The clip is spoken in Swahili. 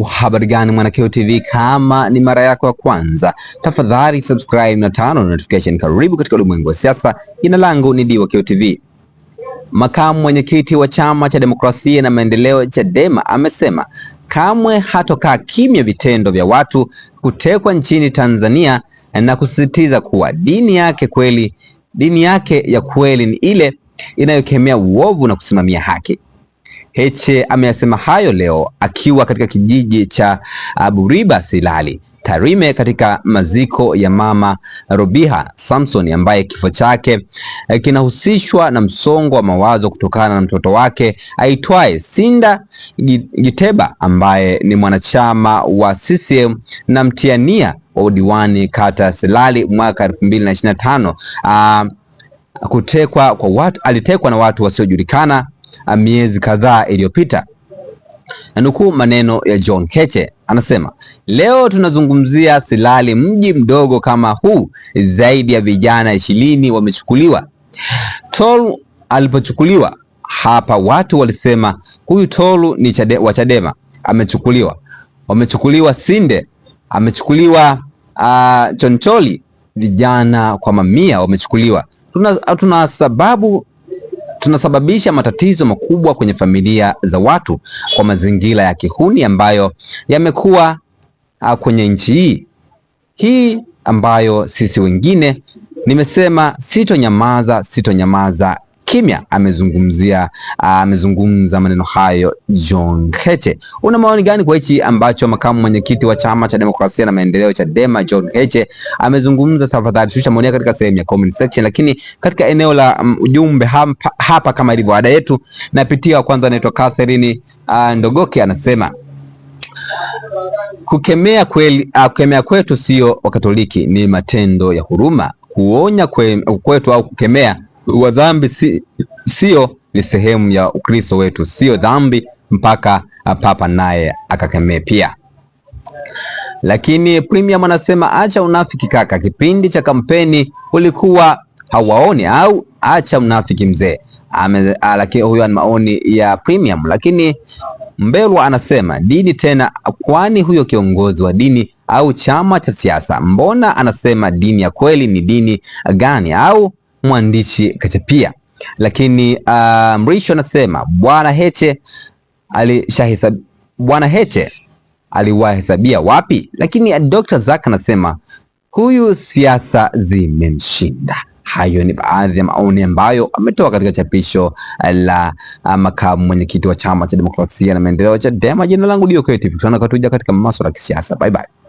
Habari gani mwana TV, kama ni mara yako ya kwanza tafadhali subscribe na turn notification. Karibu katika ulimwengu wa siasa. Jina langu ni Diwa TV. Makamu mwenyekiti wa Chama cha Demokrasia na Maendeleo Chadema amesema kamwe hatokaa kimya vitendo vya watu kutekwa nchini Tanzania na kusisitiza kuwa dini yake ya kweli ni ile inayokemea uovu na kusimamia haki. Heche ameyasema hayo leo akiwa katika kijiji cha Buriba Silali Tarime katika maziko ya Mama Robiha Samson ambaye kifo chake kinahusishwa na msongo wa mawazo kutokana na mtoto wake aitwaye Sinda Giteba ambaye ni mwanachama wa CCM na mtiania wa udiwani kata Silali mwaka 2025. Alitekwa na watu wasiojulikana miezi kadhaa iliyopita. Nukuu maneno ya John Heche, anasema leo tunazungumzia Silali, mji mdogo kama huu, zaidi ya vijana 20 wamechukuliwa. Tolu alipochukuliwa hapa watu walisema huyu Tolu ni wa Chadema, wamechukuliwa Sinde, amechukuliwa Choncholi, vijana kwa mamia wamechukuliwa. Tunasababisha matatizo makubwa kwenye familia za watu kwa mazingira ya kihuni ambayo yamekuwa kwenye nchi hii ambayo sisi wengine, nimesema sitonyamaza kimya. Amezungumza maneno hayo John Heche. Una maoni gani kwa hichi ambacho makamu mwenyekiti wa Chama cha Demokrasia na Maendeleo Chadema John Heche amezungumza? Tafadhali shusha maoni yako katika sehemu ya comment section, lakini katika eneo la ujumbe hapa kama ilivyo ada yetu, napitia kwanza. Anaitwa Catherine Ndogoke, anasema kukemea kwetu sio Wakatoliki, ni matendo ya huruma. Kuonya kwetu au kukemea wa dhambi sio ni sehemu ya Ukristo wetu, sio dhambi mpaka Papa naye akakemea pia. Lakini Premium anasema acha unafiki kaka, kipindi cha kampeni ulikuwa hawaoni au acha unafiki mzee. Lakini huyo ni maoni ya Premium. Lakini Mbelwa anasema dini tena, kwani huyo kiongozi wa dini au chama cha siasa? Mbona anasema dini ya kweli ni dini gani? Au mwandishi kachapia. Lakini Mrisho anasema Bwana Heche aliwahesabia wapi? Lakini Dr. Zak anasema huyu siasa zimemshinda. Hayo ni baadhi ya maoni ambayo ametoa katika chapisho la makamu mwenyekiti wa Chama cha Demokrasia na Maendeleo Chadema. Jina langu Dio TV. Tunaona katuja katika masuala ya kisiasa. Bye bye.